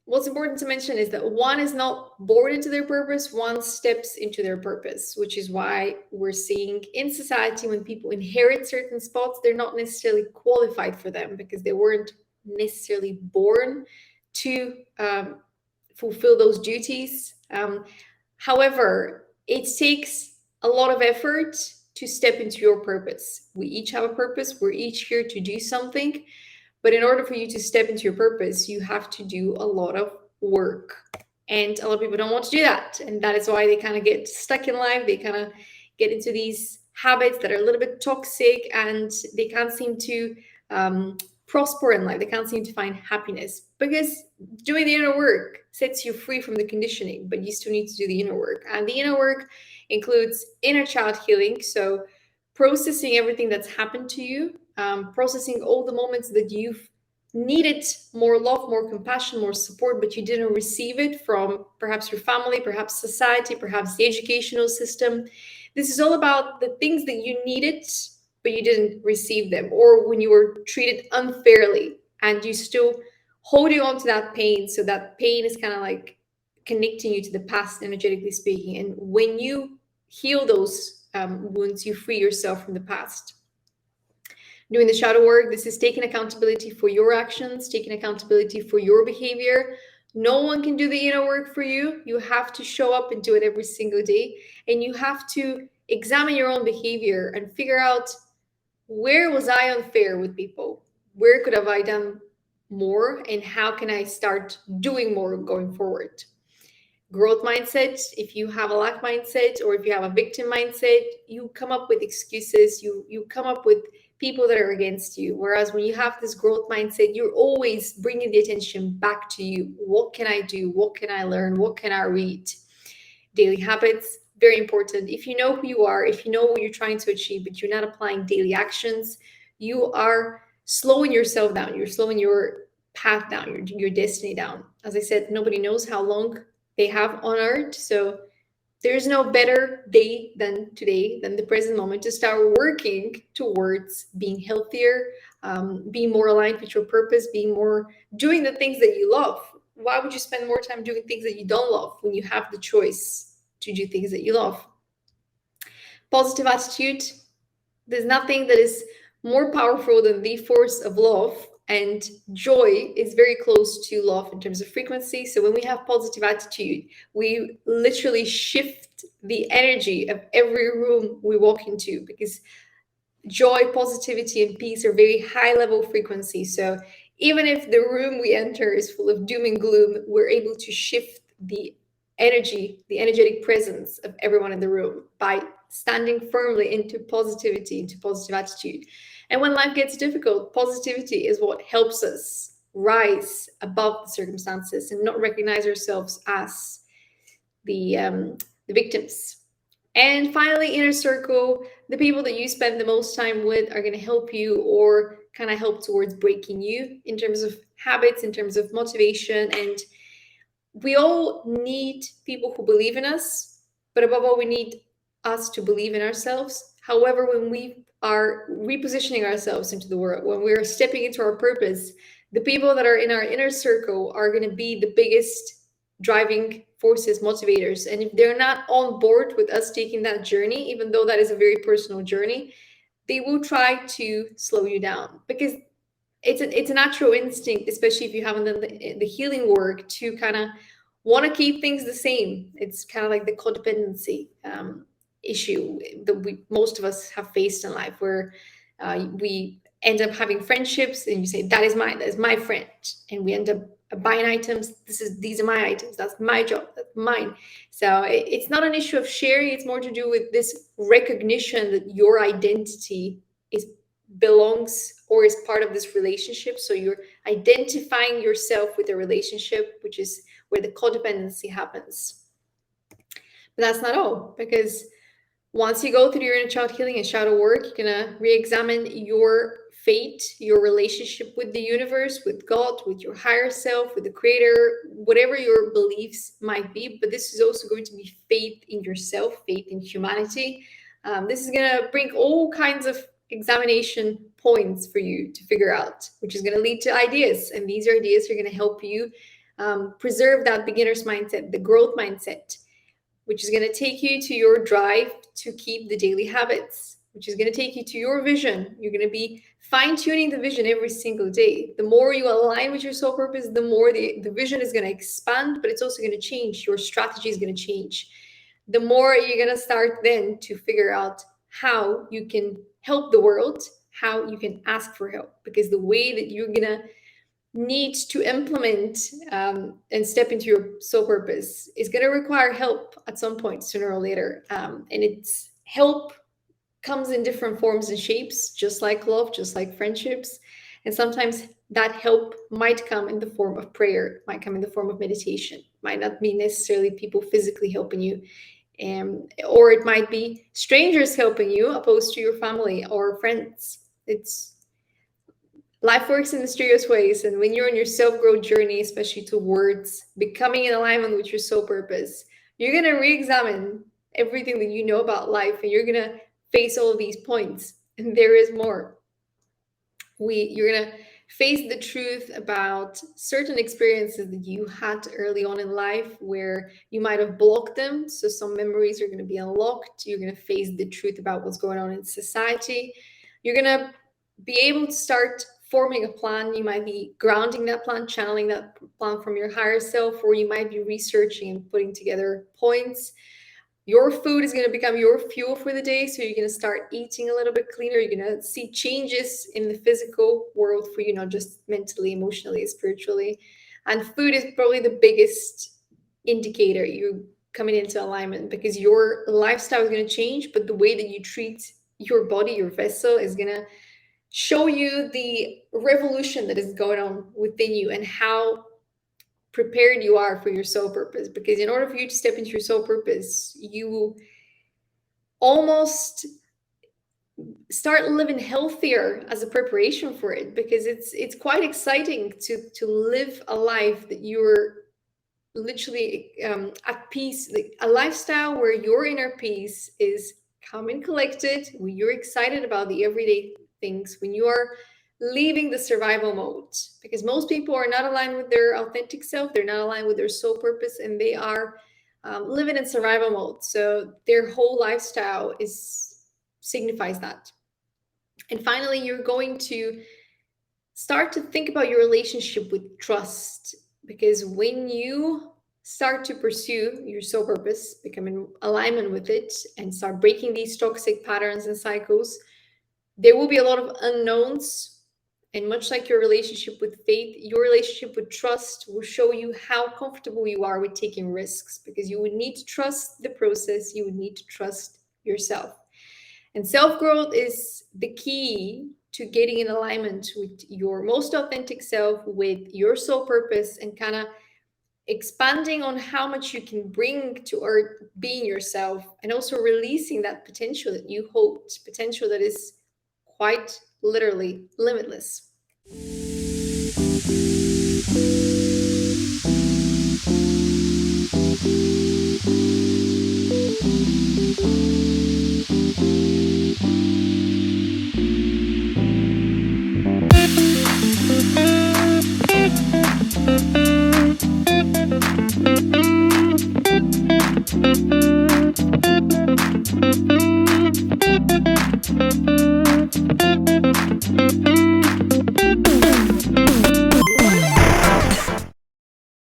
what's important to mention is that one is not born into their purpose, one steps into their purpose, which is why we're seeing in society when people inherit certain spots, they're not necessarily qualified for them because they weren't necessarily born to fulfill those duties. However, it takes a lot of effort to step into your purpose. We each have a purpose, we're each here to do something. But in order for you to step into your purpose, you have to do a lot of work. And a lot of people don't want to do that. And that is why they kind of get stuck in life. They kind of get into these habits that are a little bit toxic and they can't seem to prosper in life. They can't seem to find happiness because doing the inner work sets you free from the conditioning, but you still need to do the inner work. And the inner work includes inner child healing. So processing everything that's happened to you, processing all the moments that you've needed more love, more compassion, more support, but you didn't receive it from perhaps your family, perhaps society, perhaps the educational system. This is all about the things that you needed, but you didn't receive them, or when you were treated unfairly and you still holding on to that pain. So that pain is kind of like connecting you to the past, energetically speaking. And when you heal those wounds, you free yourself from the past. Doing the shadow work, this is taking accountability for your actions, taking accountability for your behavior. No one can do the inner work for you. You have to show up and do it every single day. And you have to examine your own behavior and figure out, where was I unfair with people? Where could have I done more? And how can I start doing more going forward? Growth mindset, if you have a lack mindset or if you have a victim mindset, you come up with excuses, you come up with people that are against you. Whereas when you have this growth mindset, you're always bringing the attention back to you. What can I do? What can I learn? What can I read? Daily habits, very important. If you know who you are, if you know what you're trying to achieve, but you're not applying daily actions, you are slowing yourself down. You're slowing your path down, your destiny down. As I said, nobody knows how long they have on earth. So there's no better day than today, than the present moment, to start working towards being healthier, being more aligned with your purpose, being more doing the things that you love. Why would you spend more time doing things that you don't love when you have the choice to do things that you love? Positive attitude. There's nothing that is more powerful than the force of love, and joy is very close to love in terms of frequency. So when we have positive attitude, we literally shift the energy of every room we walk into, because joy, positivity, and peace are very high level frequencies. So even if the room we enter is full of doom and gloom, we're able to shift the energy, the energetic presence of everyone in the room by standing firmly into positivity, into positive attitude. And when life gets difficult, positivity is what helps us rise above the circumstances and not recognize ourselves as the victims. And finally, inner circle, the people that you spend the most time with are going to help you or kind of help towards breaking you in terms of habits, in terms of motivation. And we all need people who believe in us, but above all, we need us to believe in ourselves. However, when we are repositioning ourselves into the world, when we're stepping into our purpose, the people that are in our inner circle are going to be the biggest driving forces, motivators. And if they're not on board with us taking that journey, even though that is a very personal journey, they will try to slow you down, because it's a natural instinct, especially if you haven't done the healing work, to kind of want to keep things the same. It's kind of like the codependency issue that we most of us have faced in life, where we end up having friendships and you say, that is my friend, and we end up buying items. These are my items, that's my job, that's mine. So it's not an issue of sharing, it's more to do with this recognition that your identity is belongs or is part of this relationship. So you're identifying yourself with a relationship, which is where the codependency happens. But that's not all, because once you go through your inner child healing and shadow work, you're going to re-examine your fate, your relationship with the universe, with God, with your higher self, with the creator, whatever your beliefs might be. But this is also going to be faith in yourself, faith in humanity. This is going to bring all kinds of examination points for you to figure out, which is going to lead to ideas. And these ideas are going to help you preserve that beginner's mindset, the growth mindset, which is going to take you to your drive to keep the daily habits, which is going to take you to your vision. You're going to be fine-tuning the vision every single day. The more you align with your soul purpose, the more the vision is going to expand, but it's also going to change. Your strategy is going to change. The more you're going to start then to figure out how you can help the world, how you can ask for help, because the way that you're going to need to implement and step into your soul purpose is going to require help at some point, sooner or later. And it's help comes in different forms and shapes, just like love, just like friendships. And sometimes that help might come in the form of prayer, might come in the form of meditation, might not be necessarily people physically helping you. Or it might be strangers helping you opposed to your family or friends. It's life works in mysterious ways, and when you're on your self-growth journey, especially towards becoming in alignment with your soul purpose, you're going to re-examine everything that you know about life, and you're going to face all of these points, and there is more. You're going to face the truth about certain experiences that you had early on in life where you might have blocked them, so some memories are going to be unlocked. You're going to face the truth about what's going on in society. You're going to be able to start forming a plan. You might be grounding that plan, channeling that plan from your higher self, or you might be researching and putting together points. Your food is going to become your fuel for the day. So you're going to start eating a little bit cleaner. You're going to see changes in the physical world for you, not just mentally, emotionally, spiritually. And food is probably the biggest indicator you coming into alignment, because your lifestyle is going to change, but the way that you treat your body, your vessel, is going to show you the revolution that is going on within you and how prepared you are for your soul purpose. Because in order for you to step into your soul purpose, you almost start living healthier as a preparation for it, because it's quite exciting to live a life that you're literally at peace, like a lifestyle where your inner peace is calm and collected, when you're excited about the everyday things, when you are leaving the survival mode, because most people are not aligned with their authentic self, they're not aligned with their soul purpose, and they are living in survival mode. So their whole lifestyle signifies that. And finally, you're going to start to think about your relationship with trust, because when you start to pursue your soul purpose, become in alignment with it, and start breaking these toxic patterns and cycles, there will be a lot of unknowns. And much like your relationship with faith, your relationship with trust will show you how comfortable you are with taking risks, because you would need to trust the process, you would need to trust yourself. And self-growth is the key to getting in alignment with your most authentic self, with your soul purpose, and kind of expanding on how much you can bring to earth being yourself, and also releasing that potential that you hold, potential that is quite literally limitless.